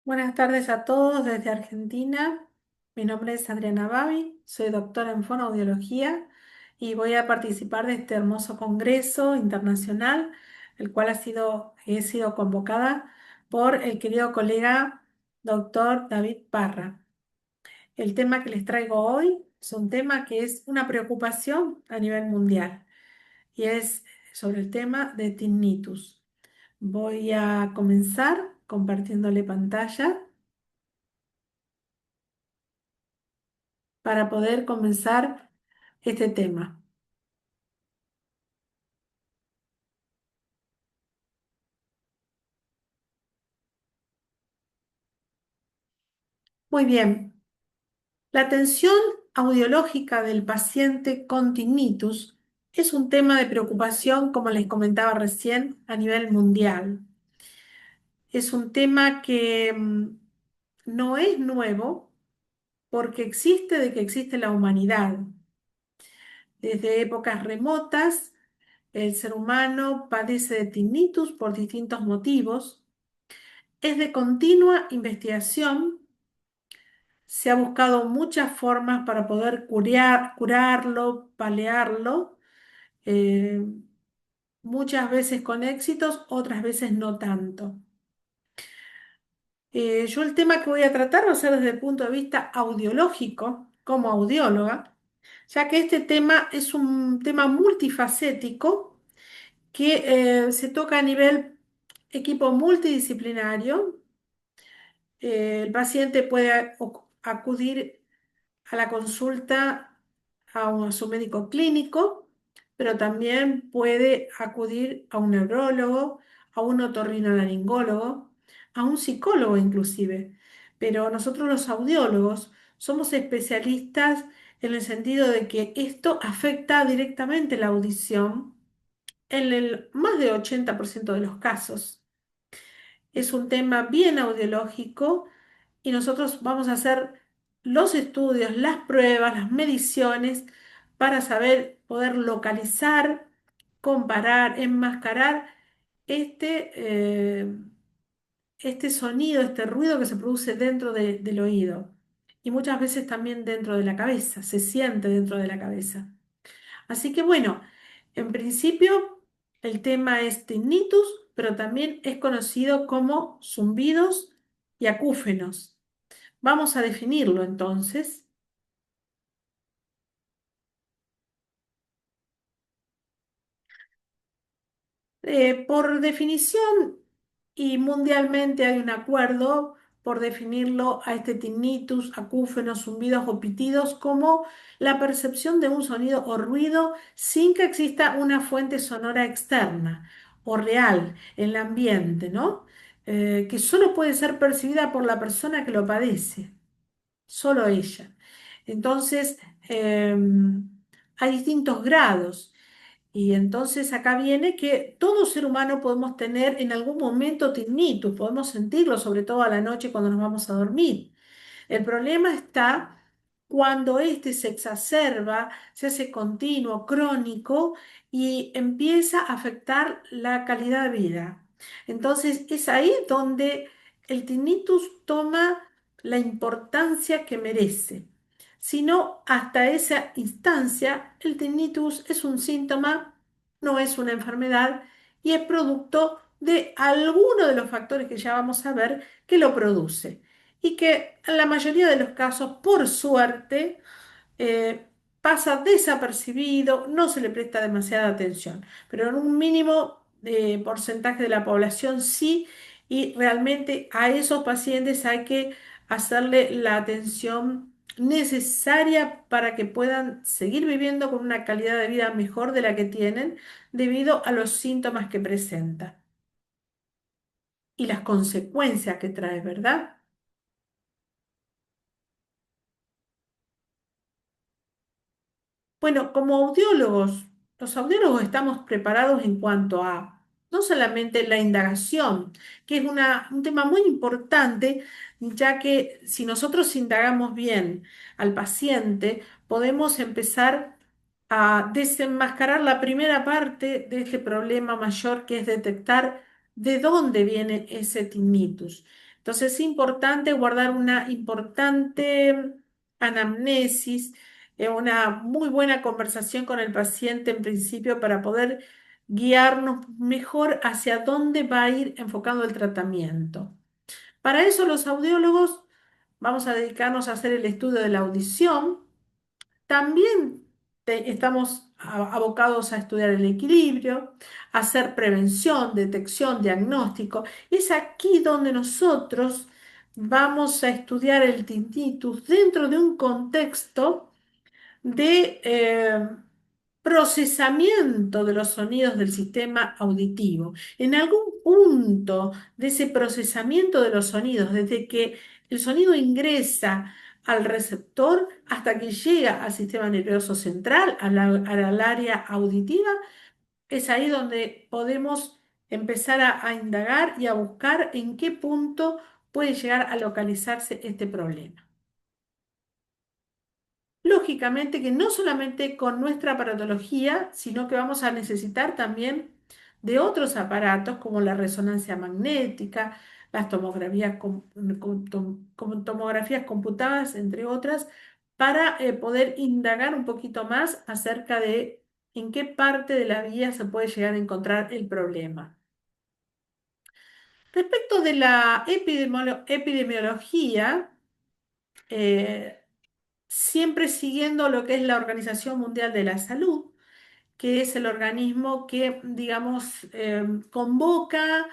Buenas tardes a todos desde Argentina. Mi nombre es Adriana Babi, soy doctora en fonoaudiología y voy a participar de este hermoso congreso internacional, el cual he sido convocada por el querido colega doctor David Parra. El tema que les traigo hoy es un tema que es una preocupación a nivel mundial y es sobre el tema de tinnitus. Voy a comenzar compartiéndole pantalla para poder comenzar este tema. Muy bien, la atención audiológica del paciente con tinnitus es un tema de preocupación, como les comentaba recién, a nivel mundial. Es un tema que no es nuevo porque existe de que existe la humanidad. Desde épocas remotas, el ser humano padece de tinnitus por distintos motivos. Es de continua investigación. Se ha buscado muchas formas para poder curarlo, paliarlo, eh, muchas veces con éxitos, otras veces no tanto. Yo el tema que voy a tratar va a ser desde el punto de vista audiológico, como audióloga, ya que este tema es un tema multifacético que se toca a nivel equipo multidisciplinario. El paciente puede acudir a la consulta a su médico clínico, pero también puede acudir a un neurólogo, a un otorrinolaringólogo, a un psicólogo inclusive. Pero nosotros los audiólogos somos especialistas en el sentido de que esto afecta directamente la audición en el más de 80% de los casos. Es un tema bien audiológico y nosotros vamos a hacer los estudios, las pruebas, las mediciones para saber poder localizar, comparar, enmascarar este, este sonido, este ruido que se produce dentro del oído y muchas veces también dentro de la cabeza, se siente dentro de la cabeza. Así que bueno, en principio el tema es tinnitus, pero también es conocido como zumbidos y acúfenos. Vamos a definirlo entonces. Por definición, y mundialmente hay un acuerdo por definirlo a este tinnitus, acúfenos, zumbidos o pitidos como la percepción de un sonido o ruido sin que exista una fuente sonora externa o real en el ambiente, ¿no? Que solo puede ser percibida por la persona que lo padece, solo ella. Entonces, hay distintos grados. Y entonces acá viene que todo ser humano podemos tener en algún momento tinnitus, podemos sentirlo, sobre todo a la noche cuando nos vamos a dormir. El problema está cuando este se exacerba, se hace continuo, crónico y empieza a afectar la calidad de vida. Entonces es ahí donde el tinnitus toma la importancia que merece. Si no, hasta esa instancia, el tinnitus es un síntoma, no es una enfermedad y es producto de alguno de los factores que ya vamos a ver que lo produce y que en la mayoría de los casos, por suerte, eh, pasa desapercibido, no se le presta demasiada atención, pero en un mínimo porcentaje de la población sí, y realmente a esos pacientes hay que hacerle la atención necesaria para que puedan seguir viviendo con una calidad de vida mejor de la que tienen debido a los síntomas que presenta y las consecuencias que trae, ¿verdad? Bueno, como audiólogos, los audiólogos estamos preparados en cuanto a no solamente la indagación, que es un tema muy importante, ya que si nosotros indagamos bien al paciente, podemos empezar a desenmascarar la primera parte de este problema mayor, que es detectar de dónde viene ese tinnitus. Entonces es importante guardar una importante anamnesis, una muy buena conversación con el paciente en principio para poder guiarnos mejor hacia dónde va a ir enfocando el tratamiento. Para eso los audiólogos vamos a dedicarnos a hacer el estudio de la audición. También estamos abocados a estudiar el equilibrio, a hacer prevención, detección, diagnóstico. Es aquí donde nosotros vamos a estudiar el tinnitus dentro de un contexto de procesamiento de los sonidos del sistema auditivo. En algún punto de ese procesamiento de los sonidos, desde que el sonido ingresa al receptor hasta que llega al sistema nervioso central, al área auditiva, es ahí donde podemos empezar a indagar y a buscar en qué punto puede llegar a localizarse este problema. Lógicamente que no solamente con nuestra aparatología, sino que vamos a necesitar también de otros aparatos como la resonancia magnética, las tomografías, tomografías computadas, entre otras, para poder indagar un poquito más acerca de en qué parte de la vía se puede llegar a encontrar el problema. Respecto de la epidemiología, eh, siempre siguiendo lo que es la Organización Mundial de la Salud, que es el organismo que, digamos, convoca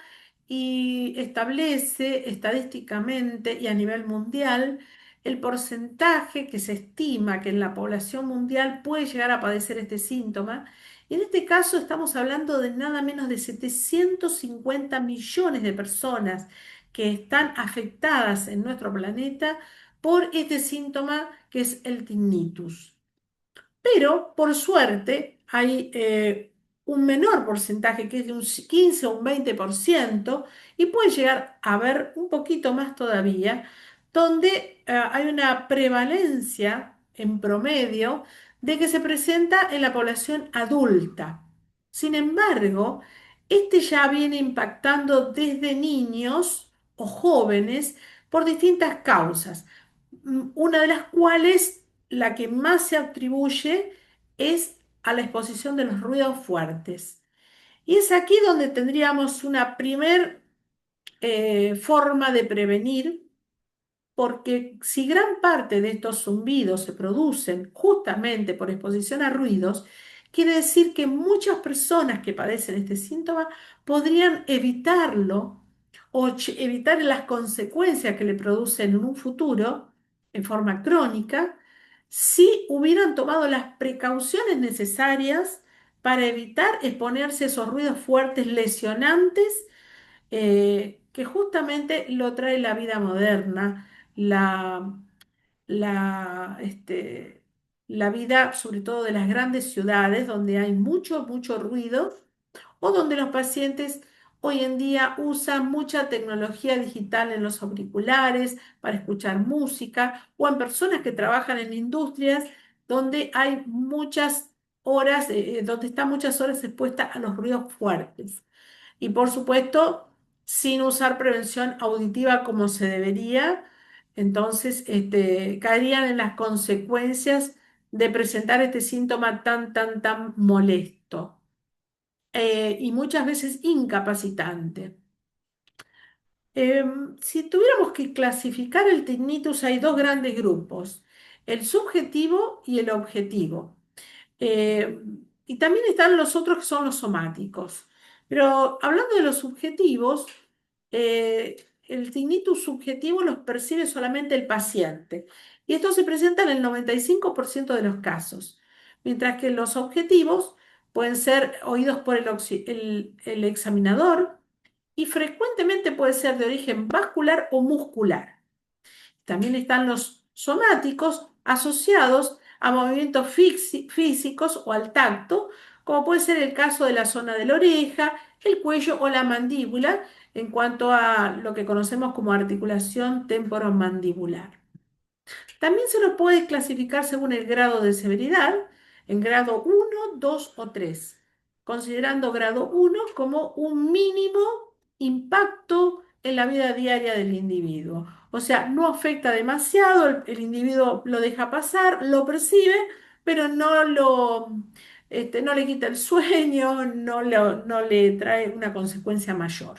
y establece estadísticamente y a nivel mundial el porcentaje que se estima que en la población mundial puede llegar a padecer este síntoma. Y en este caso estamos hablando de nada menos de 750 millones de personas que están afectadas en nuestro planeta por este síntoma que es el tinnitus. Pero, por suerte, hay un menor porcentaje, que es de un 15 o un 20%, y puede llegar a haber un poquito más todavía, donde hay una prevalencia en promedio de que se presenta en la población adulta. Sin embargo, este ya viene impactando desde niños o jóvenes por distintas causas, una de las cuales la que más se atribuye es a la exposición de los ruidos fuertes. Y es aquí donde tendríamos una primer forma de prevenir, porque si gran parte de estos zumbidos se producen justamente por exposición a ruidos, quiere decir que muchas personas que padecen este síntoma podrían evitarlo o evitar las consecuencias que le producen en un futuro en forma crónica si hubieran tomado las precauciones necesarias para evitar exponerse a esos ruidos fuertes lesionantes que justamente lo trae la vida moderna, la, la, la vida sobre todo de las grandes ciudades donde hay mucho, mucho ruido o donde los pacientes hoy en día usan mucha tecnología digital en los auriculares para escuchar música o en personas que trabajan en industrias donde hay muchas horas, donde está muchas horas expuesta a los ruidos fuertes. Y por supuesto, sin usar prevención auditiva como se debería, entonces caerían en las consecuencias de presentar este síntoma tan, tan, tan molesto y muchas veces incapacitante. Si tuviéramos que clasificar el tinnitus, hay dos grandes grupos, el subjetivo y el objetivo. Eh, y también están los otros que son los somáticos. Pero hablando de los subjetivos, el tinnitus subjetivo los percibe solamente el paciente. Y esto se presenta en el 95% de los casos. Mientras que los objetivos pueden ser oídos por el examinador y frecuentemente puede ser de origen vascular o muscular. También están los somáticos asociados a movimientos físicos o al tacto, como puede ser el caso de la zona de la oreja, el cuello o la mandíbula, en cuanto a lo que conocemos como articulación temporomandibular. También se los puede clasificar según el grado de severidad, en grado 1, 2 o 3, considerando grado 1 como un mínimo impacto en la vida diaria del individuo. O sea, no afecta demasiado, el individuo lo deja pasar, lo percibe, pero no le quita el sueño, no le trae una consecuencia mayor.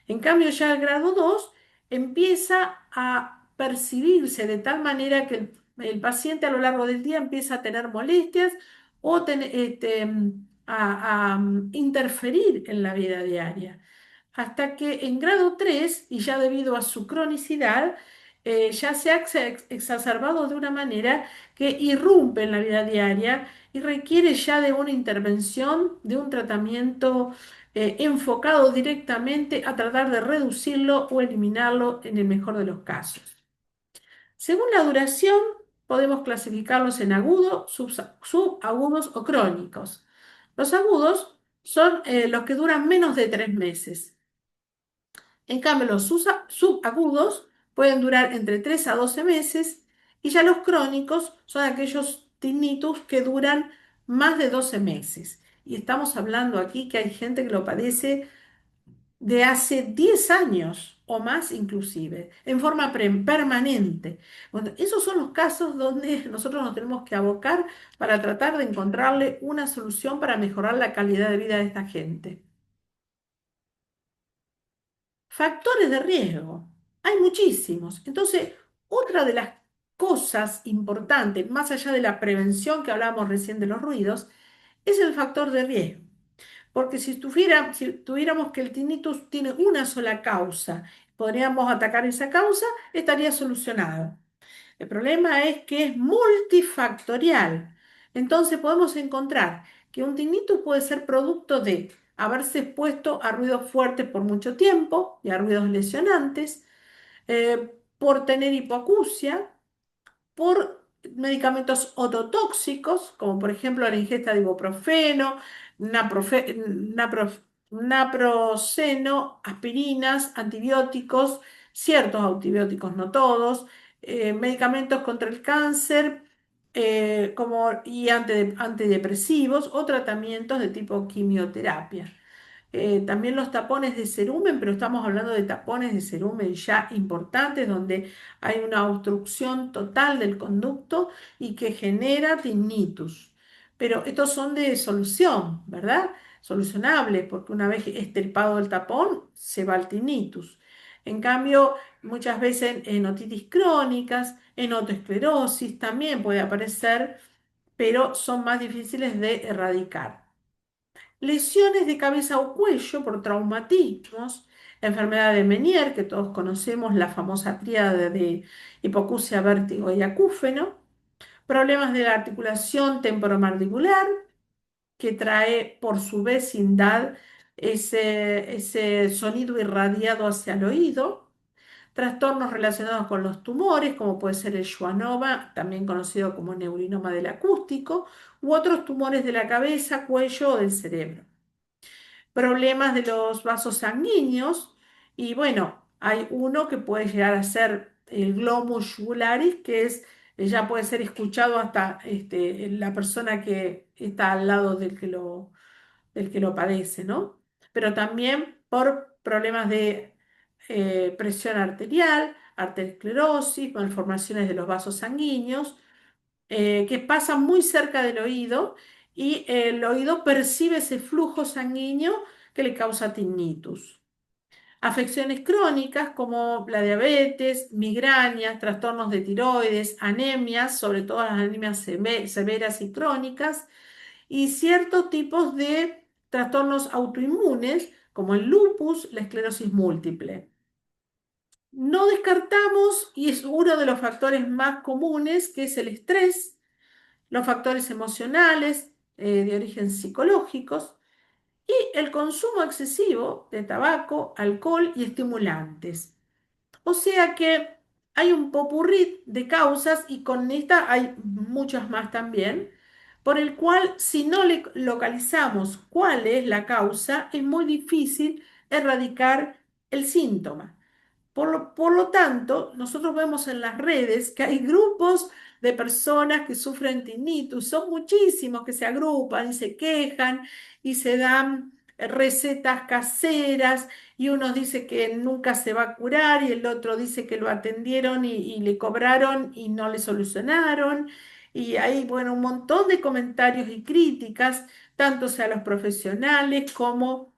En cambio, ya el grado 2 empieza a percibirse de tal manera que el paciente a lo largo del día empieza a tener molestias o a interferir en la vida diaria. Hasta que en grado 3 y ya debido a su cronicidad, ya se ha exacerbado de una manera que irrumpe en la vida diaria y requiere ya de una intervención, de un tratamiento enfocado directamente a tratar de reducirlo o eliminarlo en el mejor de los casos. Según la duración, podemos clasificarlos en agudos, subagudos o crónicos. Los agudos son los que duran menos de 3 meses. En cambio, los subagudos pueden durar entre 3 a 12 meses y ya los crónicos son aquellos tinnitus que duran más de 12 meses. Y estamos hablando aquí que hay gente que lo padece de hace 10 años o más inclusive, en forma permanente. Bueno, esos son los casos donde nosotros nos tenemos que abocar para tratar de encontrarle una solución para mejorar la calidad de vida de esta gente. Factores de riesgo. Hay muchísimos. Entonces, otra de las cosas importantes, más allá de la prevención que hablábamos recién de los ruidos, es el factor de riesgo. Porque si tuviéramos que el tinnitus tiene una sola causa, podríamos atacar esa causa, estaría solucionado. El problema es que es multifactorial. Entonces podemos encontrar que un tinnitus puede ser producto de haberse expuesto a ruidos fuertes por mucho tiempo y a ruidos lesionantes, por tener hipoacusia, por medicamentos ototóxicos, como por ejemplo la ingesta de ibuprofeno, naproxeno, aspirinas, antibióticos, ciertos antibióticos, no todos, medicamentos contra el cáncer, y antidepresivos o tratamientos de tipo quimioterapia. También los tapones de cerumen, pero estamos hablando de tapones de cerumen ya importantes, donde hay una obstrucción total del conducto y que genera tinnitus. Pero estos son de solución, ¿verdad? Solucionables, porque una vez extirpado el tapón, se va el tinnitus. En cambio, muchas veces en otitis crónicas, en otoesclerosis también puede aparecer, pero son más difíciles de erradicar. Lesiones de cabeza o cuello por traumatismos, enfermedad de Meniere, que todos conocemos, la famosa tríada de hipoacusia, vértigo y acúfeno, problemas de la articulación temporomandibular, que trae por su vecindad ese sonido irradiado hacia el oído, trastornos relacionados con los tumores, como puede ser el schwannoma, también conocido como neurinoma del acústico, u otros tumores de la cabeza, cuello o del cerebro, problemas de los vasos sanguíneos y bueno, hay uno que puede llegar a ser el glomus jugularis, que ya puede ser escuchado hasta la persona que está al lado del que lo padece, ¿no? Pero también por problemas de presión arterial, arteriosclerosis, malformaciones de los vasos sanguíneos, que pasan muy cerca del oído y el oído percibe ese flujo sanguíneo que le causa tinnitus. Afecciones crónicas como la diabetes, migrañas, trastornos de tiroides, anemias, sobre todo las anemias severas y crónicas, y ciertos tipos de trastornos autoinmunes como el lupus, la esclerosis múltiple. No descartamos, y es uno de los factores más comunes, que es el estrés, los factores emocionales de origen psicológicos y el consumo excesivo de tabaco, alcohol y estimulantes. O sea que hay un popurrí de causas y con esta hay muchas más también, por el cual si no le localizamos cuál es la causa, es muy difícil erradicar el síntoma. Por lo tanto, nosotros vemos en las redes que hay grupos de personas que sufren tinnitus, son muchísimos que se agrupan y se quejan y se dan recetas caseras y uno dice que nunca se va a curar y el otro dice que lo atendieron y le cobraron y no le solucionaron. Y hay, bueno, un montón de comentarios y críticas, tanto sea a los profesionales como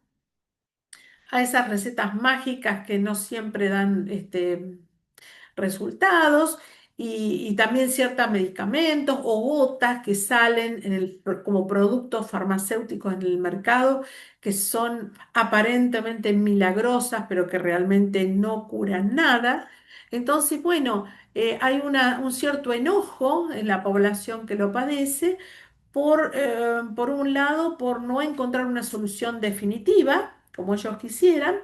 a esas recetas mágicas que no siempre dan resultados y también ciertos medicamentos o gotas que salen como productos farmacéuticos en el mercado que son aparentemente milagrosas, pero que realmente no curan nada. Entonces, bueno, hay un cierto enojo en la población que lo padece por un lado, por no encontrar una solución definitiva, como ellos quisieran,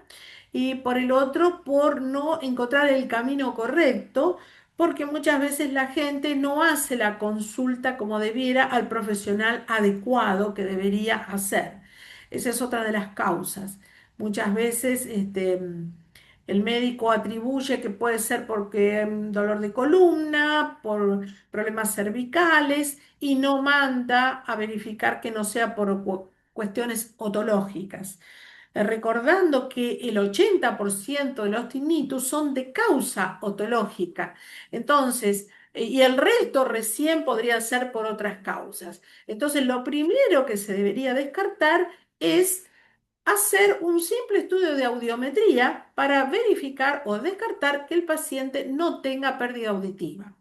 y por el otro, por no encontrar el camino correcto, porque muchas veces la gente no hace la consulta como debiera al profesional adecuado que debería hacer. Esa es otra de las causas. Muchas veces el médico atribuye que puede ser porque dolor de columna, por problemas cervicales y no manda a verificar que no sea por cuestiones otológicas. Recordando que el 80% de los tinnitus son de causa otológica. Entonces, y el resto recién podría ser por otras causas. Entonces, lo primero que se debería descartar es hacer un simple estudio de audiometría para verificar o descartar que el paciente no tenga pérdida auditiva.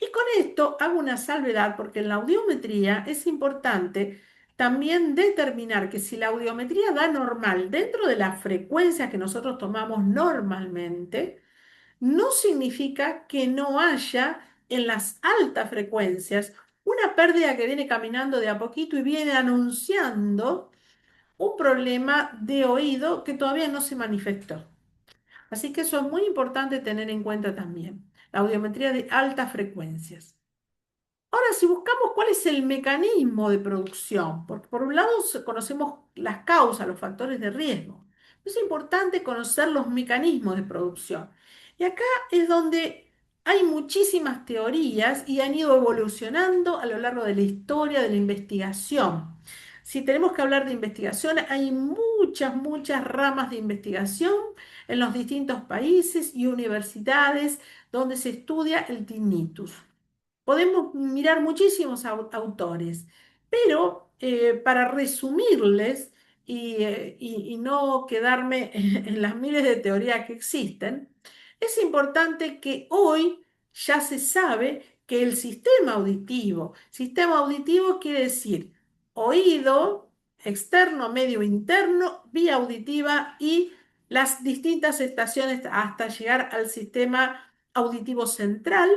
Y con esto hago una salvedad porque en la audiometría es importante también determinar que si la audiometría da normal dentro de las frecuencias que nosotros tomamos normalmente, no significa que no haya en las altas frecuencias una pérdida que viene caminando de a poquito y viene anunciando un problema de oído que todavía no se manifestó. Así que eso es muy importante tener en cuenta también, la audiometría de altas frecuencias. Ahora, si buscamos cuál es el mecanismo de producción, porque por un lado conocemos las causas, los factores de riesgo, es importante conocer los mecanismos de producción. Y acá es donde hay muchísimas teorías y han ido evolucionando a lo largo de la historia de la investigación. Si tenemos que hablar de investigación, hay muchas ramas de investigación en los distintos países y universidades donde se estudia el tinnitus. Podemos mirar muchísimos autores, pero para resumirles y no quedarme en las miles de teorías que existen, es importante que hoy ya se sabe que el sistema auditivo quiere decir oído, externo, medio, interno, vía auditiva y las distintas estaciones hasta llegar al sistema auditivo central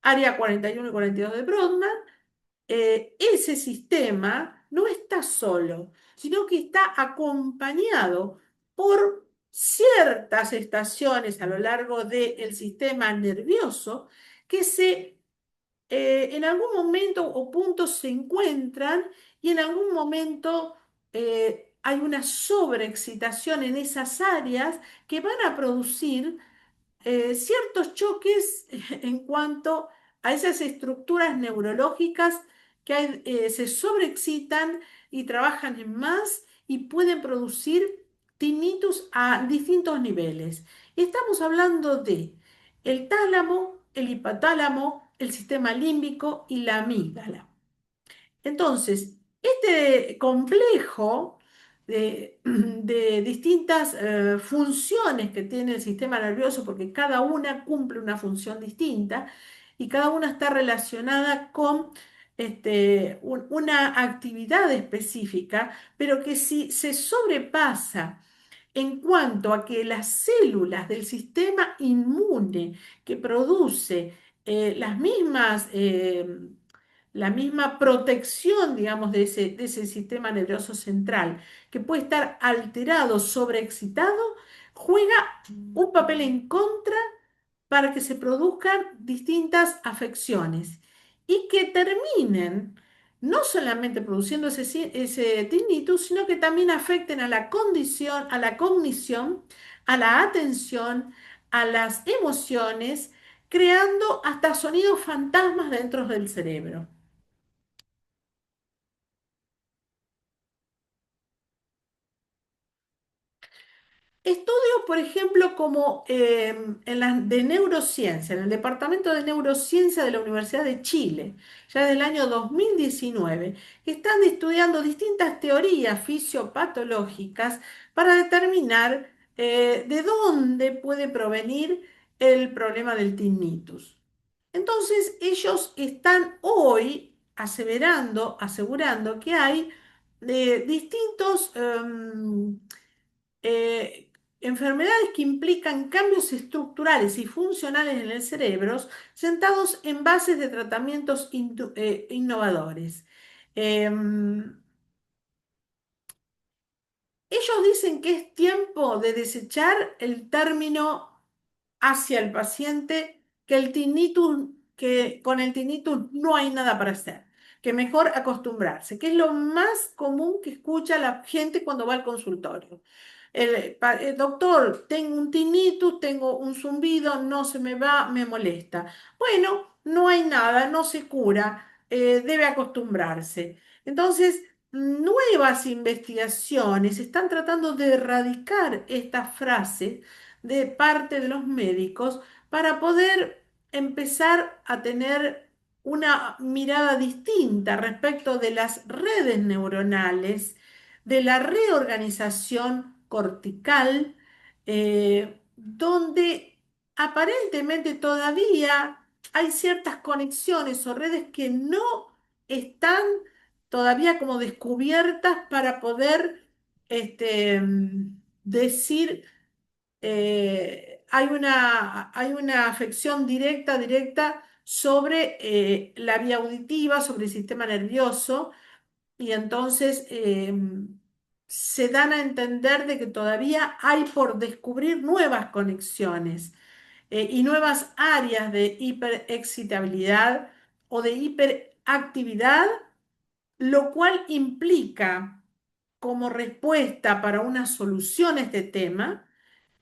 área 41 y 42 de Brodmann, ese sistema no está solo, sino que está acompañado por ciertas estaciones a lo largo del sistema nervioso que en algún momento o punto se encuentran y en algún momento hay una sobreexcitación en esas áreas que van a producir ciertos choques en cuanto a esas estructuras neurológicas que se sobreexcitan y trabajan en más y pueden producir tinnitus a distintos niveles. Estamos hablando de el tálamo, el hipotálamo, el sistema límbico y la amígdala. Entonces, este complejo de distintas funciones que tiene el sistema nervioso, porque cada una cumple una función distinta y cada una está relacionada con una actividad específica, pero que si se sobrepasa en cuanto a que las células del sistema inmune que produce las mismas la misma protección, digamos, de ese sistema nervioso central, que puede estar alterado, sobreexcitado, juega un papel en contra para que se produzcan distintas afecciones y que terminen no solamente produciendo ese tinnitus, sino que también afecten a la condición, a la cognición, a la atención, a las emociones, creando hasta sonidos fantasmas dentro del cerebro. Estudios, por ejemplo, como en la, de neurociencia, en el Departamento de Neurociencia de la Universidad de Chile, ya del año 2019, que están estudiando distintas teorías fisiopatológicas para determinar de dónde puede provenir el problema del tinnitus. Entonces, ellos están hoy asegurando que hay distintos eh, enfermedades que implican cambios estructurales y funcionales en el cerebro, sentados en bases de tratamientos innovadores. Em, Ellos dicen que es tiempo de desechar el término hacia el paciente que el tinnitus, que con el tinnitus no hay nada para hacer, que mejor acostumbrarse, que es lo más común que escucha la gente cuando va al consultorio. Doctor, tengo un tinnitus, tengo un zumbido, no se me va, me molesta. Bueno, no hay nada, no se cura, debe acostumbrarse. Entonces, nuevas investigaciones están tratando de erradicar esta frase de parte de los médicos para poder empezar a tener una mirada distinta respecto de las redes neuronales, de la reorganización cortical, donde aparentemente todavía hay ciertas conexiones o redes que no están todavía como descubiertas para poder decir hay una afección directa sobre la vía auditiva, sobre el sistema nervioso, y entonces se dan a entender de que todavía hay por descubrir nuevas conexiones y nuevas áreas de hiperexcitabilidad o de hiperactividad, lo cual implica como respuesta para una solución a este tema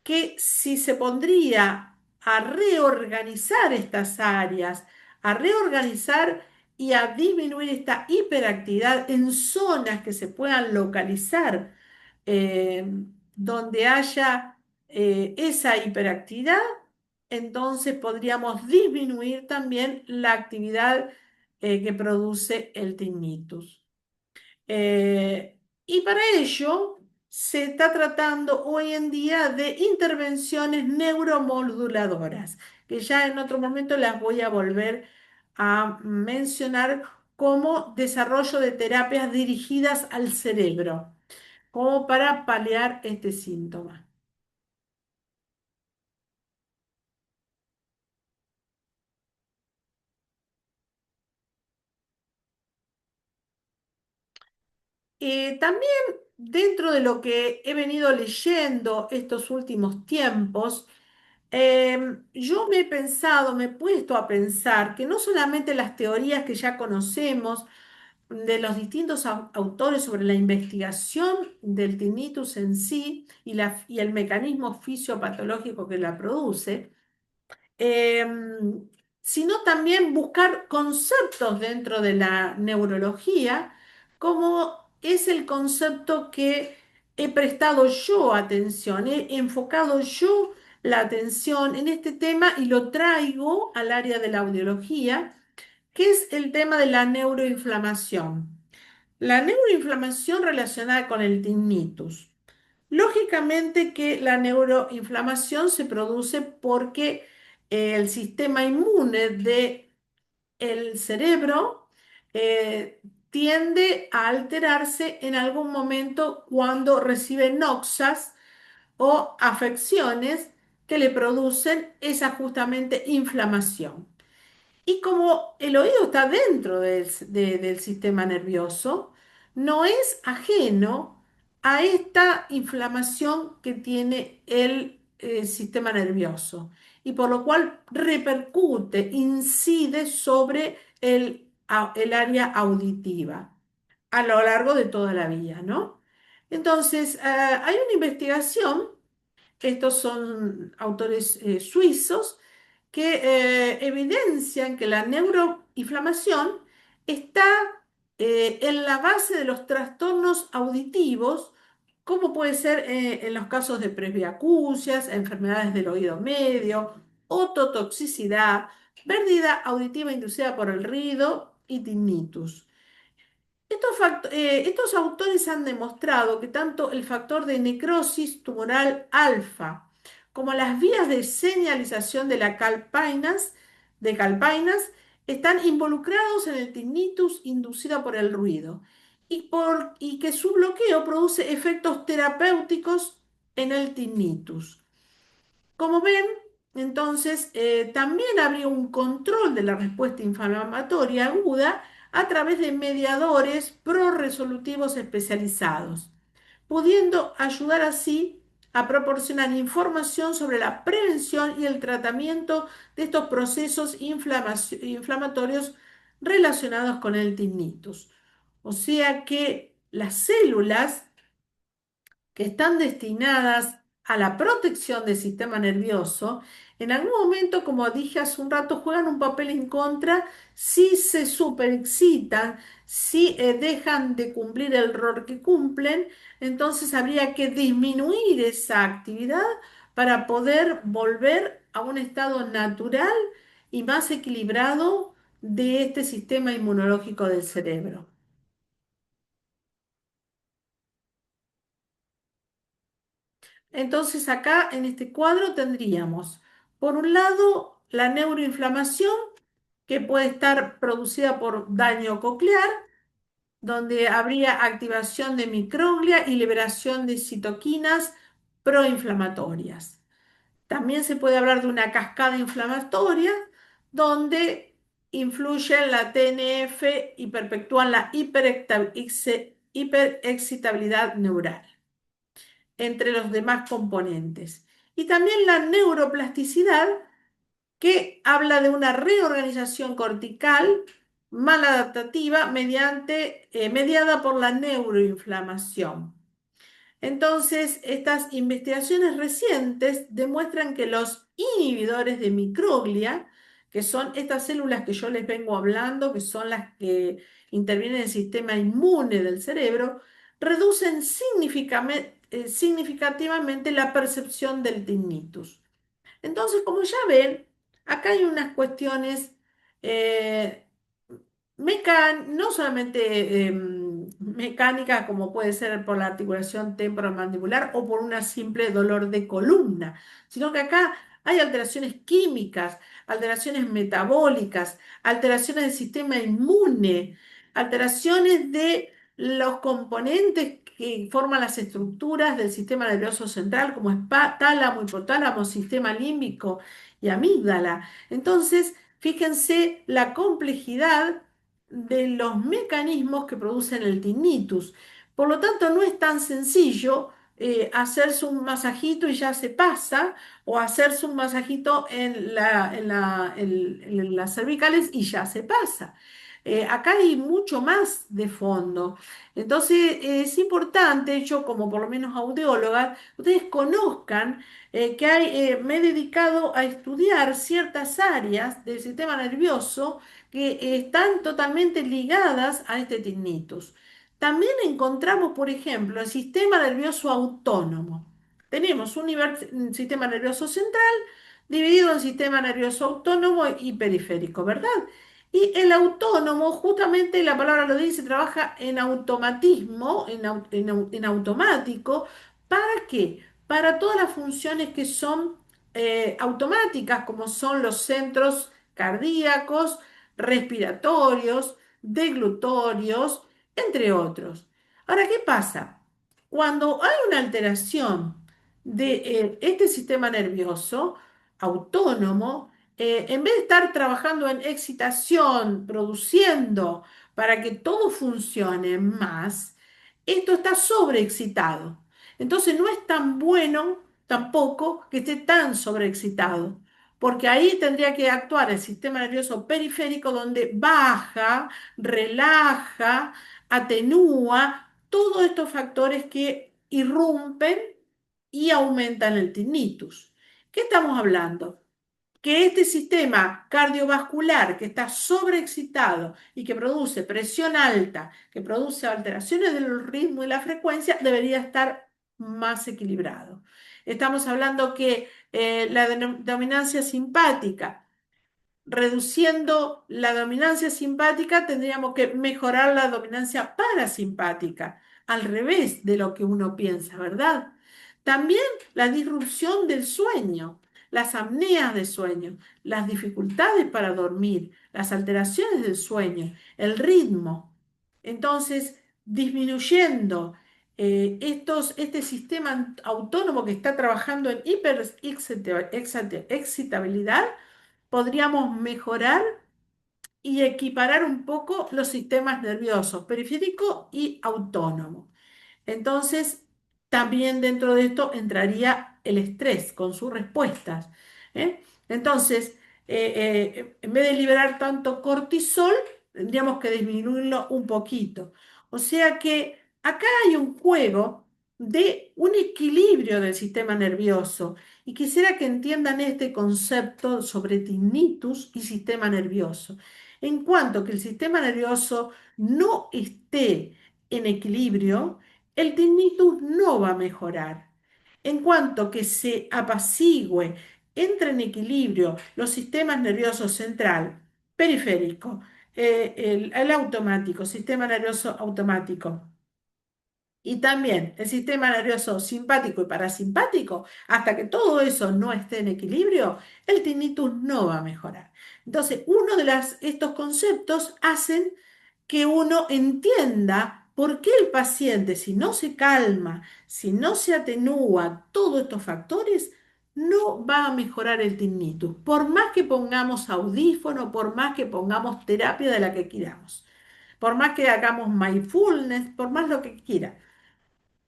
que si se pondría a reorganizar estas áreas, a reorganizar y a disminuir esta hiperactividad en zonas que se puedan localizar, eh, donde haya esa hiperactividad, entonces podríamos disminuir también la actividad que produce el tinnitus. Y para ello se está tratando hoy en día de intervenciones neuromoduladoras, que ya en otro momento las voy a volver a mencionar como desarrollo de terapias dirigidas al cerebro, como para paliar este síntoma. También dentro de lo que he venido leyendo estos últimos tiempos, yo me he pensado, me he puesto a pensar que no solamente las teorías que ya conocemos de los distintos autores sobre la investigación del tinnitus en sí y el mecanismo fisiopatológico que la produce, sino también buscar conceptos dentro de la neurología, como es el concepto que he prestado yo atención, he enfocado yo la atención en este tema y lo traigo al área de la audiología, que es el tema de la neuroinflamación. La neuroinflamación relacionada con el tinnitus. Lógicamente que la neuroinflamación se produce porque el sistema inmune del cerebro tiende a alterarse en algún momento cuando recibe noxas o afecciones que le producen esa justamente inflamación. Y como el oído está dentro del sistema nervioso, no es ajeno a esta inflamación que tiene el sistema nervioso y por lo cual repercute, incide sobre el área auditiva a lo largo de toda la vida, ¿no? Entonces, hay una investigación, estos son autores suizos, que evidencian que la neuroinflamación está en la base de los trastornos auditivos como puede ser en los casos de presbiacusias, enfermedades del oído medio, ototoxicidad, pérdida auditiva inducida por el ruido y tinnitus. Estos autores han demostrado que tanto el factor de necrosis tumoral alfa como las vías de señalización de calpainas están involucrados en el tinnitus inducida por el ruido y que su bloqueo produce efectos terapéuticos en el tinnitus. Como ven, entonces también habría un control de la respuesta inflamatoria aguda a través de mediadores proresolutivos especializados, pudiendo ayudar así a proporcionar información sobre la prevención y el tratamiento de estos procesos inflamatorios relacionados con el tinnitus. O sea que las células que están destinadas a la protección del sistema nervioso, en algún momento, como dije hace un rato, juegan un papel en contra si se superexcitan, si dejan de cumplir el rol que cumplen, entonces habría que disminuir esa actividad para poder volver a un estado natural y más equilibrado de este sistema inmunológico del cerebro. Entonces acá en este cuadro tendríamos, por un lado, la neuroinflamación que puede estar producida por daño coclear, donde habría activación de microglia y liberación de citoquinas proinflamatorias. También se puede hablar de una cascada inflamatoria, donde influyen la TNF y perpetúan la hiperexcitabilidad neural entre los demás componentes. Y también la neuroplasticidad, que habla de una reorganización cortical maladaptativa mediada por la neuroinflamación. Entonces, estas investigaciones recientes demuestran que los inhibidores de microglia, que son estas células que yo les vengo hablando, que son las que intervienen en el sistema inmune del cerebro, reducen significativamente la percepción del tinnitus. Entonces, como ya ven, acá hay unas cuestiones eh, no solamente mecánicas, como puede ser por la articulación temporomandibular o por un simple dolor de columna, sino que acá hay alteraciones químicas, alteraciones metabólicas, alteraciones del sistema inmune, alteraciones de los componentes que forman las estructuras del sistema nervioso central, como es tálamo, hipotálamo, sistema límbico y amígdala. Entonces, fíjense la complejidad de los mecanismos que producen el tinnitus. Por lo tanto, no es tan sencillo hacerse un masajito y ya se pasa, o hacerse un masajito en las cervicales y ya se pasa. Acá hay mucho más de fondo. Entonces, es importante, yo como por lo menos audióloga, ustedes conozcan me he dedicado a estudiar ciertas áreas del sistema nervioso que están totalmente ligadas a este tinnitus. También encontramos, por ejemplo, el sistema nervioso autónomo. Tenemos un sistema nervioso central dividido en sistema nervioso autónomo y periférico, ¿verdad? Y el autónomo, justamente la palabra lo dice, trabaja en automatismo, en automático. ¿Para qué? Para todas las funciones que son automáticas, como son los centros cardíacos, respiratorios, deglutorios, entre otros. Ahora, ¿qué pasa? Cuando hay una alteración de este sistema nervioso autónomo, en vez de estar trabajando en excitación, produciendo para que todo funcione más, esto está sobreexcitado. Entonces no es tan bueno tampoco que esté tan sobreexcitado, porque ahí tendría que actuar el sistema nervioso periférico donde baja, relaja, atenúa todos estos factores que irrumpen y aumentan el tinnitus. ¿Qué estamos hablando? Que este sistema cardiovascular que está sobreexcitado y que produce presión alta, que produce alteraciones del ritmo y la frecuencia, debería estar más equilibrado. Estamos hablando que la dominancia simpática, reduciendo la dominancia simpática, tendríamos que mejorar la dominancia parasimpática, al revés de lo que uno piensa, ¿verdad? También la disrupción del sueño, las apneas de sueño, las dificultades para dormir, las alteraciones del sueño, el ritmo. Entonces, disminuyendo este sistema autónomo que está trabajando en hiperexcitabilidad, podríamos mejorar y equiparar un poco los sistemas nerviosos, periférico y autónomo. Entonces, también dentro de esto entraría el estrés con sus respuestas. ¿Eh? Entonces, en vez de liberar tanto cortisol, tendríamos que disminuirlo un poquito. O sea que acá hay un juego de un equilibrio del sistema nervioso y quisiera que entiendan este concepto sobre tinnitus y sistema nervioso. En cuanto que el sistema nervioso no esté en equilibrio, el tinnitus no va a mejorar. En cuanto que se apacigüe, entre en equilibrio los sistemas nerviosos central, periférico, el automático, sistema nervioso automático, y también el sistema nervioso simpático y parasimpático, hasta que todo eso no esté en equilibrio, el tinnitus no va a mejorar. Entonces, uno de estos conceptos hacen que uno entienda por qué el paciente, si no se calma, si no se atenúa todos estos factores, no va a mejorar el tinnitus, por más que pongamos audífono, por más que pongamos terapia de la que queramos, por más que hagamos mindfulness, por más lo que quiera.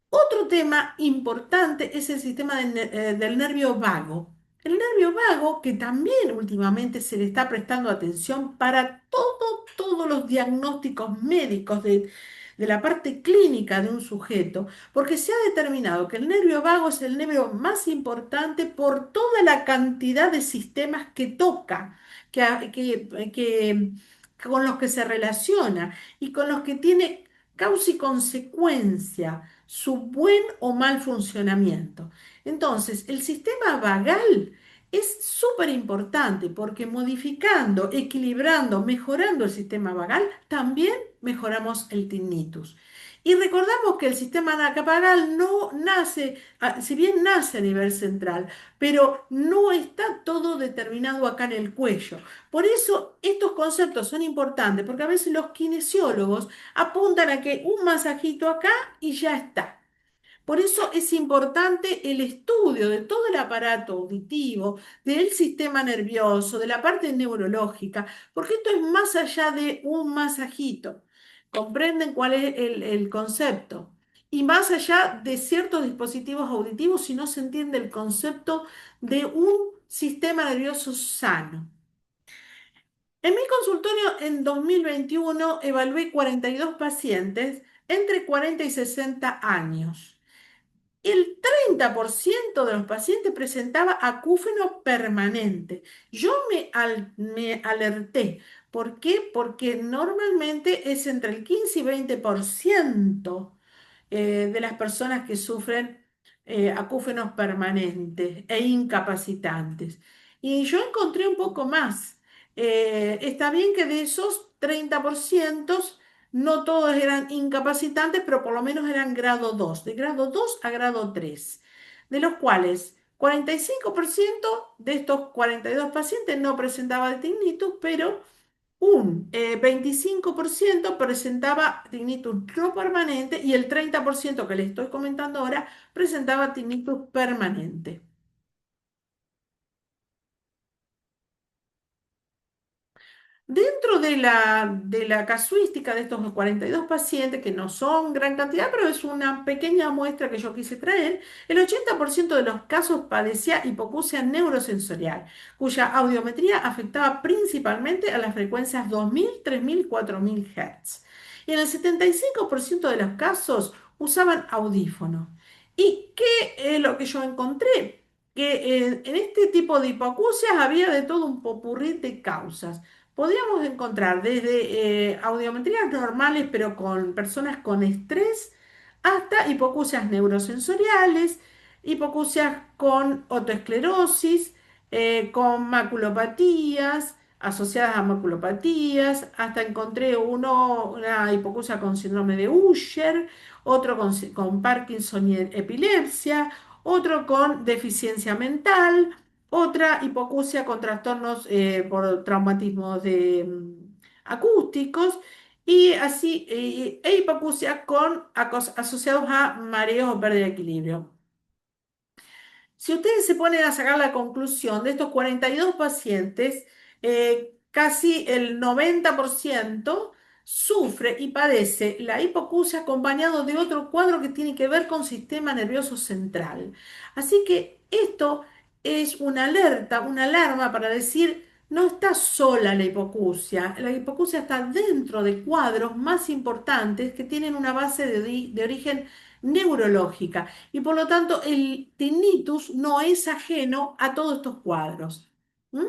Otro tema importante es el sistema del nervio vago. El nervio vago, que también últimamente se le está prestando atención para todos los diagnósticos médicos de la parte clínica de un sujeto, porque se ha determinado que el nervio vago es el nervio más importante por toda la cantidad de sistemas que toca, con los que se relaciona y con los que tiene causa y consecuencia su buen o mal funcionamiento. Entonces, el sistema vagal es súper importante porque modificando, equilibrando, mejorando el sistema vagal, también mejoramos el tinnitus. Y recordamos que el sistema vagal no nace, si bien nace a nivel central, pero no está todo determinado acá en el cuello. Por eso estos conceptos son importantes, porque a veces los kinesiólogos apuntan a que un masajito acá y ya está. Por eso es importante el estudio de todo el aparato auditivo, del sistema nervioso, de la parte neurológica, porque esto es más allá de un masajito. ¿Comprenden cuál es el concepto? Y más allá de ciertos dispositivos auditivos, si no se entiende el concepto de un sistema nervioso sano. En mi consultorio en 2021 evalué 42 pacientes entre 40 y 60 años. El 30% de los pacientes presentaba acúfeno permanente. Yo me alerté. ¿Por qué? Porque normalmente es entre el 15 y 20% de las personas que sufren acúfenos permanentes e incapacitantes. Y yo encontré un poco más. Está bien que de esos 30%, no todos eran incapacitantes, pero por lo menos eran grado 2, de grado 2 a grado 3, de los cuales 45% de estos 42 pacientes no presentaba tinnitus, pero un 25% presentaba tinnitus no permanente y el 30% que les estoy comentando ahora presentaba tinnitus permanente. Dentro de la casuística de estos 42 pacientes, que no son gran cantidad, pero es una pequeña muestra que yo quise traer, el 80% de los casos padecía hipoacusia neurosensorial, cuya audiometría afectaba principalmente a las frecuencias 2000, 3000, 4000 Hz. Y en el 75% de los casos usaban audífono. ¿Y qué es lo que yo encontré? Que en este tipo de hipoacusias había de todo un popurrí de causas. Podríamos encontrar desde audiometrías normales, pero con personas con estrés, hasta hipoacusias neurosensoriales, hipoacusias con otoesclerosis, con maculopatías, asociadas a maculopatías, hasta encontré una hipoacusia con síndrome de Usher, otro con Parkinson y epilepsia, otro con deficiencia mental, otra hipoacusia con trastornos por traumatismos acústicos y así, e hipoacusia con asociados a mareos o pérdida de equilibrio. Si ustedes se ponen a sacar la conclusión de estos 42 pacientes, casi el 90% sufre y padece la hipoacusia acompañado de otro cuadro que tiene que ver con sistema nervioso central. Así que esto es una alerta, una alarma para decir, no está sola la hipoacusia está dentro de cuadros más importantes que tienen una base de origen neurológica. Y por lo tanto, el tinnitus no es ajeno a todos estos cuadros. ¿Mm?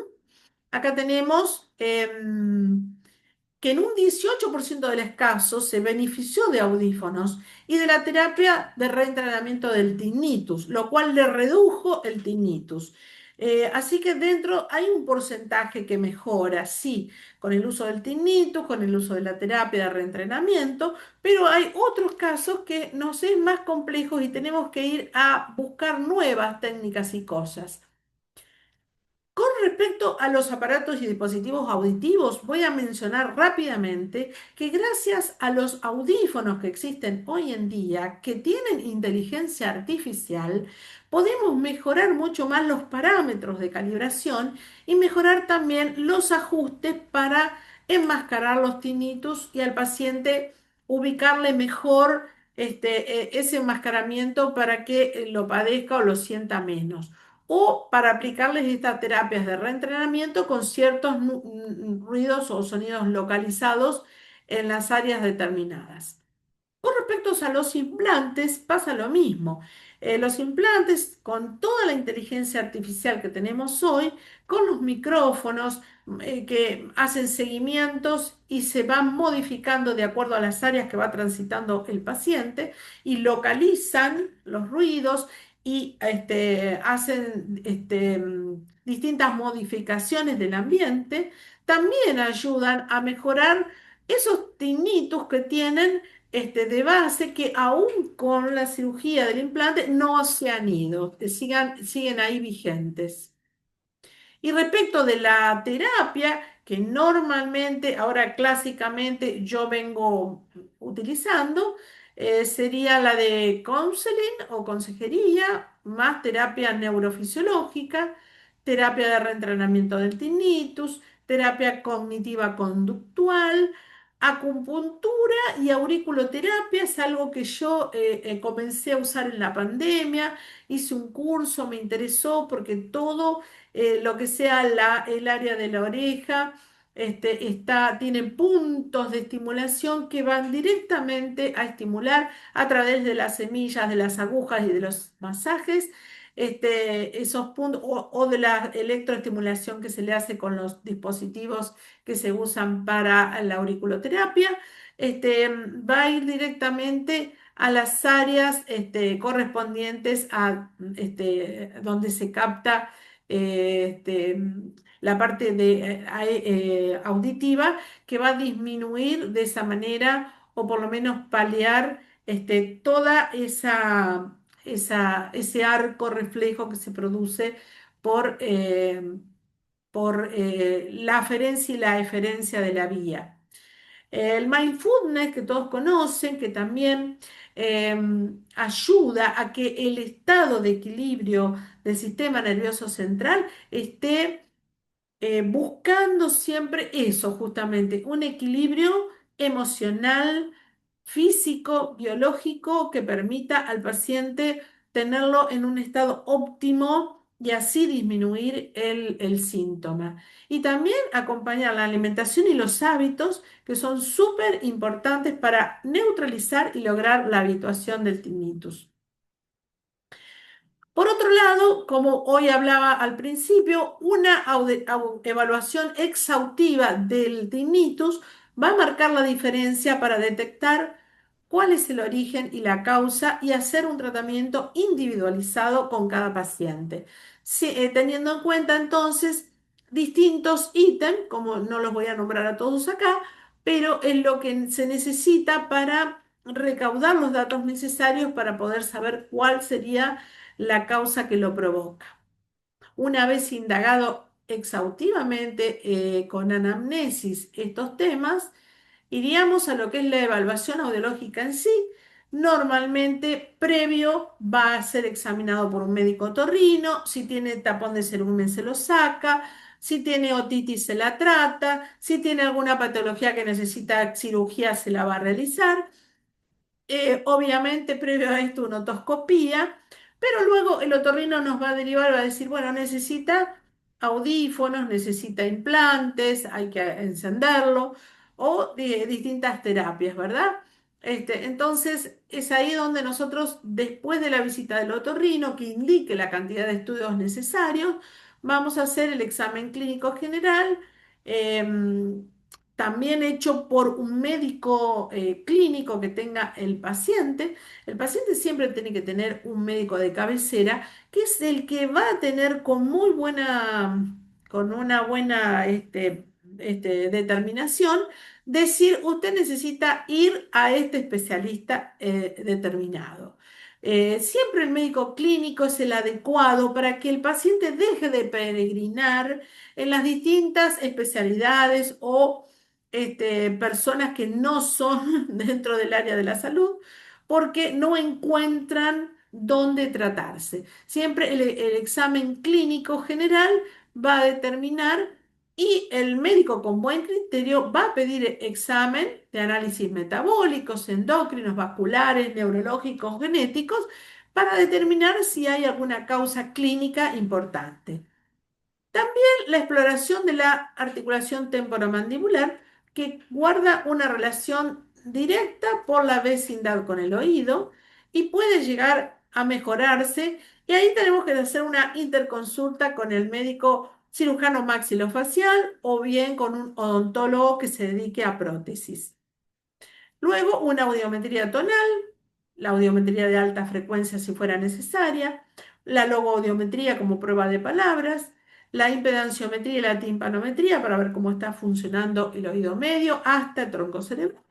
Acá tenemos que en un 18% de los casos se benefició de audífonos y de la terapia de reentrenamiento del tinnitus, lo cual le redujo el tinnitus. Así que dentro hay un porcentaje que mejora, sí, con el uso del tinnitus, con el uso de la terapia de reentrenamiento, pero hay otros casos que nos es más complejos y tenemos que ir a buscar nuevas técnicas y cosas. Con respecto a los aparatos y dispositivos auditivos, voy a mencionar rápidamente que gracias a los audífonos que existen hoy en día, que tienen inteligencia artificial, podemos mejorar mucho más los parámetros de calibración y mejorar también los ajustes para enmascarar los tinnitus y al paciente ubicarle mejor ese enmascaramiento para que lo padezca o lo sienta menos o para aplicarles estas terapias de reentrenamiento con ciertos ruidos o sonidos localizados en las áreas determinadas. Con respecto a los implantes, pasa lo mismo. Los implantes, con toda la inteligencia artificial que tenemos hoy, con los micrófonos que hacen seguimientos y se van modificando de acuerdo a las áreas que va transitando el paciente y localizan los ruidos y hacen distintas modificaciones del ambiente, también ayudan a mejorar esos tinnitus que tienen de base que aún con la cirugía del implante no se han ido, que siguen ahí vigentes. Y respecto de la terapia, que normalmente, ahora clásicamente yo vengo utilizando, sería la de counseling o consejería, más terapia neurofisiológica, terapia de reentrenamiento del tinnitus, terapia cognitiva conductual, acupuntura y auriculoterapia es algo que yo comencé a usar en la pandemia, hice un curso, me interesó porque todo lo que sea el área de la oreja, tiene puntos de estimulación que van directamente a estimular a través de las semillas, de las agujas y de los masajes, esos puntos, o de la electroestimulación que se le hace con los dispositivos que se usan para la auriculoterapia, va a ir directamente a las áreas correspondientes a donde se capta la parte auditiva que va a disminuir de esa manera o por lo menos paliar toda ese arco reflejo que se produce por, la aferencia y la eferencia de la vía. El mindfulness que todos conocen, que también ayuda a que el estado de equilibrio del sistema nervioso central esté buscando siempre eso, justamente, un equilibrio emocional, físico, biológico que permita al paciente tenerlo en un estado óptimo y así disminuir el síntoma. Y también acompañar la alimentación y los hábitos que son súper importantes para neutralizar y lograr la habituación del tinnitus. Por otro lado, como hoy hablaba al principio, una evaluación exhaustiva del tinnitus va a marcar la diferencia para detectar cuál es el origen y la causa y hacer un tratamiento individualizado con cada paciente. Teniendo en cuenta entonces distintos ítems, como no los voy a nombrar a todos acá, pero es lo que se necesita para recaudar los datos necesarios para poder saber cuál sería la causa que lo provoca. Una vez indagado exhaustivamente con anamnesis estos temas, iríamos a lo que es la evaluación audiológica en sí. Normalmente, previo va a ser examinado por un médico otorrino. Si tiene tapón de cerumen, se lo saca. Si tiene otitis, se la trata. Si tiene alguna patología que necesita cirugía, se la va a realizar. Obviamente, previo a esto, una otoscopía, pero luego el otorrino nos va a derivar, va a decir, bueno, necesita audífonos, necesita implantes, hay que encenderlo, o distintas terapias, ¿verdad? Entonces, es ahí donde nosotros, después de la visita del otorrino, que indique la cantidad de estudios necesarios, vamos a hacer el examen clínico general. em, También hecho por un médico clínico que tenga el paciente. El paciente siempre tiene que tener un médico de cabecera, que es el que va a tener con una buena determinación, decir, usted necesita ir a este especialista determinado. Siempre el médico clínico es el adecuado para que el paciente deje de peregrinar en las distintas especialidades o personas que no son dentro del área de la salud porque no encuentran dónde tratarse. Siempre el examen clínico general va a determinar y el médico con buen criterio va a pedir examen de análisis metabólicos, endocrinos, vasculares, neurológicos, genéticos, para determinar si hay alguna causa clínica importante. La exploración de la articulación temporomandibular, que guarda una relación directa por la vecindad con el oído y puede llegar a mejorarse. Y ahí tenemos que hacer una interconsulta con el médico cirujano maxilofacial o bien con un odontólogo que se dedique a prótesis. Luego, una audiometría tonal, la audiometría de alta frecuencia si fuera necesaria, la logoaudiometría como prueba de palabras, la impedanciometría y la timpanometría para ver cómo está funcionando el oído medio hasta el tronco cerebral.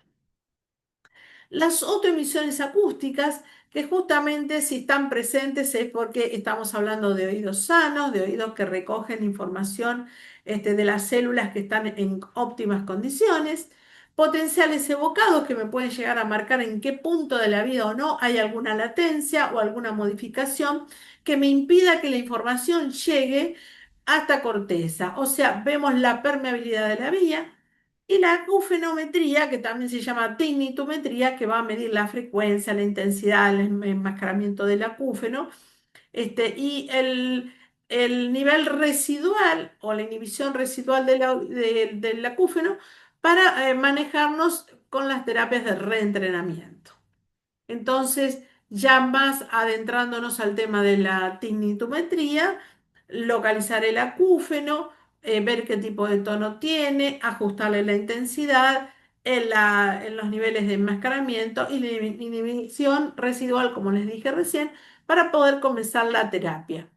Las autoemisiones acústicas, que justamente si están presentes es porque estamos hablando de oídos sanos, de oídos que recogen información de las células que están en óptimas condiciones. Potenciales evocados que me pueden llegar a marcar en qué punto de la vida o no hay alguna latencia o alguna modificación que me impida que la información llegue hasta corteza. O sea, vemos la permeabilidad de la vía y la acufenometría, que también se llama tignitometría, que va a medir la frecuencia, la intensidad, el enmascaramiento del acúfeno, y el nivel residual o la inhibición residual del acúfeno para manejarnos con las terapias de reentrenamiento. Entonces, ya más adentrándonos al tema de la tignitometría, localizar el acúfeno, ver qué tipo de tono tiene, ajustarle la intensidad en los niveles de enmascaramiento y la inhibición residual, como les dije recién, para poder comenzar la terapia.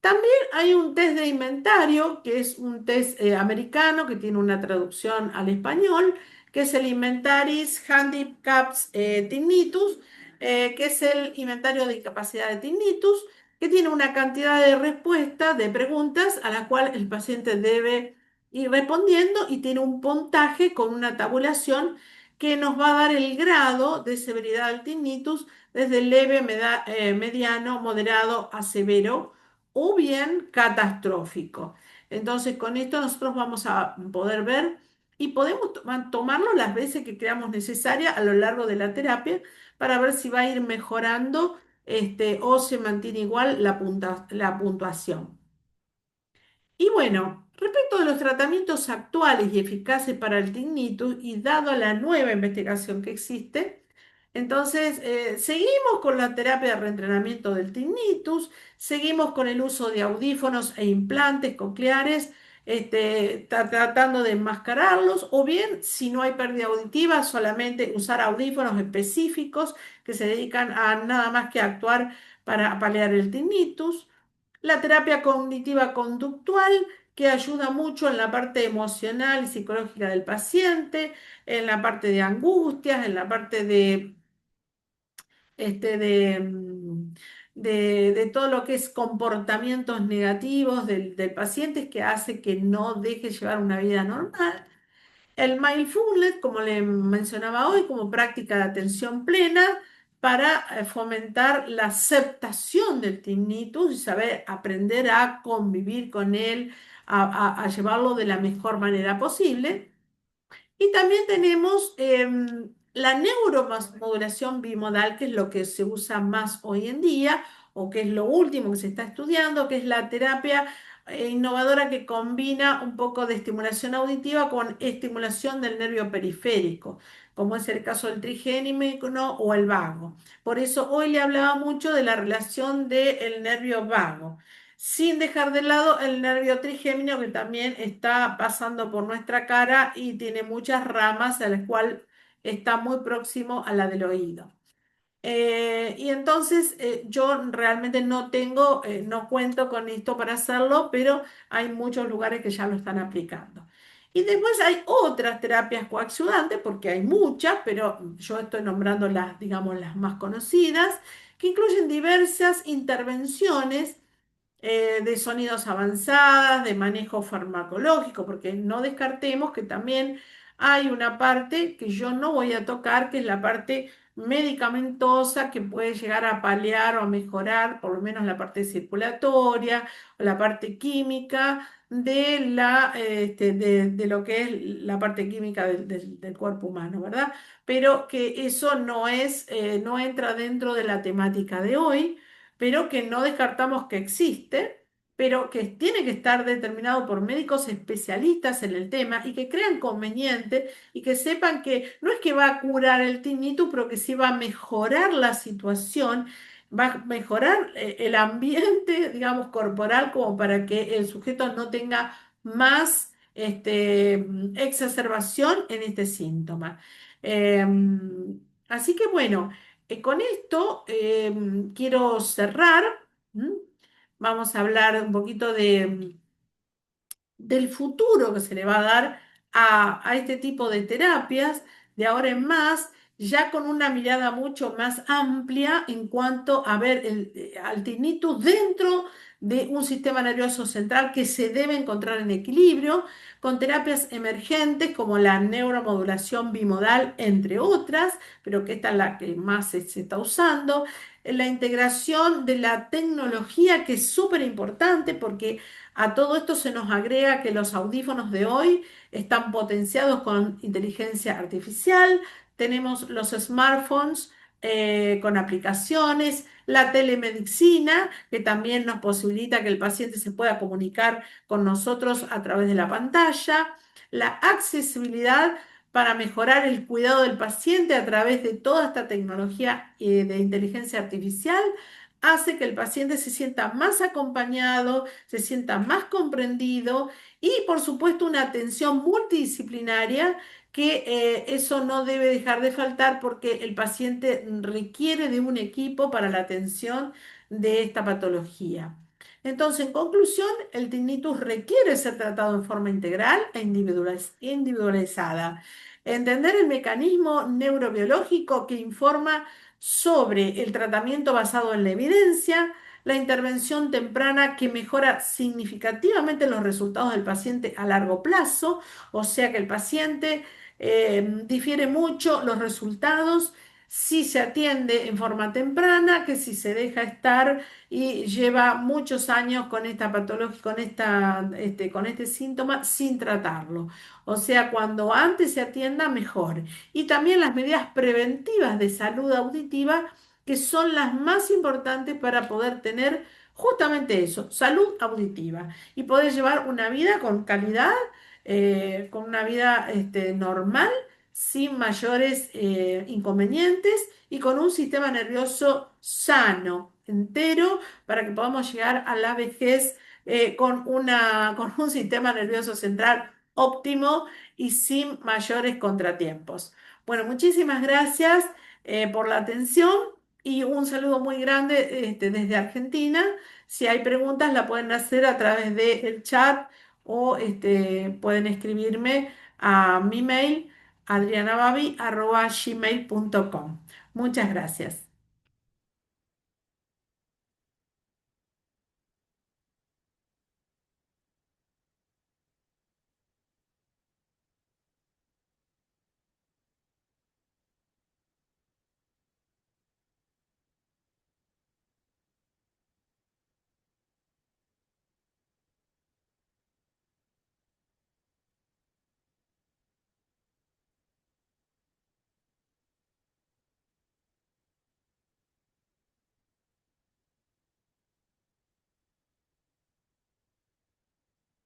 También hay un test de inventario, que es un test americano que tiene una traducción al español, que es el Inventaris Handicaps Tinnitus, que es el inventario de discapacidad de tinnitus, que tiene una cantidad de respuestas, de preguntas a las cuales el paciente debe ir respondiendo y tiene un puntaje con una tabulación que nos va a dar el grado de severidad del tinnitus desde leve, mediano, moderado a severo o bien catastrófico. Entonces, con esto nosotros vamos a poder ver y podemos tomarlo las veces que creamos necesaria a lo largo de la terapia para ver si va a ir mejorando o se mantiene igual la puntuación. Y bueno, respecto de los tratamientos actuales y eficaces para el tinnitus y dado la nueva investigación que existe, entonces seguimos con la terapia de reentrenamiento del tinnitus, seguimos con el uso de audífonos e implantes cocleares tratando de enmascararlos, o bien, si no hay pérdida auditiva, solamente usar audífonos específicos que se dedican a nada más que actuar para paliar el tinnitus. La terapia cognitiva conductual, que ayuda mucho en la parte emocional y psicológica del paciente, en la parte de angustias, en la parte este, de, mm, de todo lo que es comportamientos negativos del paciente que hace que no deje llevar una vida normal. El mindfulness, como le mencionaba hoy, como práctica de atención plena para fomentar la aceptación del tinnitus y saber aprender a convivir con él, a llevarlo de la mejor manera posible. Y también tenemos la neuromodulación bimodal, que es lo que se usa más hoy en día, o que es lo último que se está estudiando, que es la terapia innovadora que combina un poco de estimulación auditiva con estimulación del nervio periférico, como es el caso del trigémino o el vago. Por eso hoy le hablaba mucho de la relación del nervio vago, sin dejar de lado el nervio trigémino que también está pasando por nuestra cara y tiene muchas ramas, al cual está muy próximo a la del oído. Y entonces yo realmente no tengo, no cuento con esto para hacerlo, pero hay muchos lugares que ya lo están aplicando. Y después hay otras terapias coadyuvantes, porque hay muchas, pero yo estoy nombrando las, digamos, las más conocidas, que incluyen diversas intervenciones de sonidos avanzadas, de manejo farmacológico, porque no descartemos que también hay una parte que yo no voy a tocar, que es la parte medicamentosa que puede llegar a paliar o a mejorar por lo menos la parte circulatoria o la parte química de lo que es la parte química del cuerpo humano, ¿verdad? Pero que eso no es, no entra dentro de la temática de hoy, pero que no descartamos que existe, pero que tiene que estar determinado por médicos especialistas en el tema y que crean conveniente y que sepan que no es que va a curar el tinnitus, pero que sí va a mejorar la situación, va a mejorar el ambiente, digamos, corporal, como para que el sujeto no tenga más exacerbación en este síntoma. Así que bueno. Con esto quiero cerrar. ¿M? Vamos a hablar un poquito del futuro que se le va a dar a este tipo de terapias de ahora en más, ya con una mirada mucho más amplia en cuanto a ver al tinnitus dentro de un sistema nervioso central que se debe encontrar en equilibrio, con terapias emergentes como la neuromodulación bimodal, entre otras, pero que esta es la que más se está usando, la integración de la tecnología, que es súper importante porque a todo esto se nos agrega que los audífonos de hoy están potenciados con inteligencia artificial, tenemos los smartphones con aplicaciones, la telemedicina, que también nos posibilita que el paciente se pueda comunicar con nosotros a través de la pantalla, la accesibilidad para mejorar el cuidado del paciente a través de toda esta tecnología de inteligencia artificial, hace que el paciente se sienta más acompañado, se sienta más comprendido y, por supuesto, una atención multidisciplinaria que eso no debe dejar de faltar porque el paciente requiere de un equipo para la atención de esta patología. Entonces, en conclusión, el tinnitus requiere ser tratado en forma integral e individualizada. Entender el mecanismo neurobiológico que informa sobre el tratamiento basado en la evidencia, la intervención temprana que mejora significativamente los resultados del paciente a largo plazo, o sea que el paciente difiere mucho los resultados si se atiende en forma temprana que si se deja estar y lleva muchos años con esta patología, con este síntoma sin tratarlo. O sea, cuando antes se atienda, mejor. Y también las medidas preventivas de salud auditiva, que son las más importantes para poder tener justamente eso, salud auditiva, y poder llevar una vida con calidad, con una vida normal, sin mayores inconvenientes y con un sistema nervioso sano, entero, para que podamos llegar a la vejez con un sistema nervioso central óptimo y sin mayores contratiempos. Bueno, muchísimas gracias por la atención y un saludo muy grande desde Argentina. Si hay preguntas, la pueden hacer a través del chat o pueden escribirme a mi mail adrianababi@gmail.com. Muchas gracias.